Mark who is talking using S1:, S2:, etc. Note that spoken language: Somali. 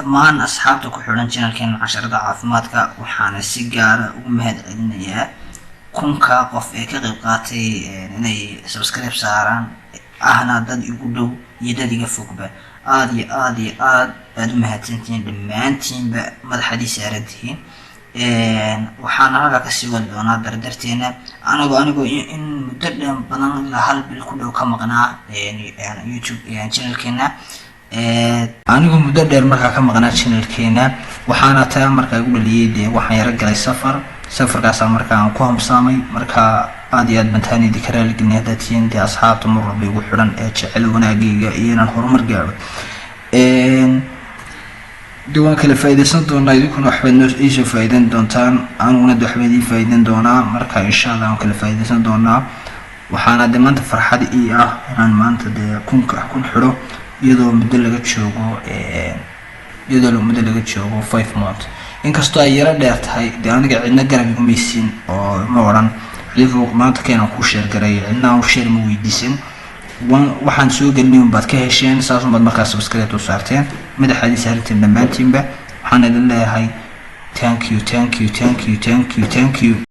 S1: dhammaan asxaabta ku xiran channelkeena casharada caafimaadka waxaana si gaar ah ugu mahadcelinayaa kunka qof ee ka qayb qaatay inay subscribe saaraan ahna dad igu dhow iyo dad iga fogba aad iyo aad u mahadsantihiin dhammaantiinba madaxadii saarantihiin waxaana halka ka sii wadi doonaa dardarteena anigoo in muddo dhan badan la hal bil ku dhow ka maqnaa YouTube channelkeena anigoo muddo dheer markaa ka maqnaa channelkeena waxaana taa markaa ugu dhaliyay waxaan yara galay safarkaas markaa aan ku hamsaamay markaa aad iyo aad bantaanidi ka raaligelin hadaatiin dee asxaabta mar walba igu xidhan ee jecel wanaagayga iyo inaan horumar gaadho waan kala faa'iideysan doonaa idinkuna waxbaad noo iisoo faa'iideyn doontaan aniguna waxbaad ii faa'iideyn doonaa marka insha Allah waan kala faa'iideysan doonaa waxaana dee maanta farxad ii ah inaan maanta dee kun xidho iyadoo muddo laga joogo 5 months inkastoo ay yara dheer tahay dee aniga cidna garab igu maysin oo ma odhan xilifu maanta keenan ku sheer garay cidna u sheer ma weydiisan waxaan soo gelin baad ka hesheen saas baad markaa subscribe u saarteen madaxadii saaranteen dhammaantiinba waxaan idin leeyahay thank you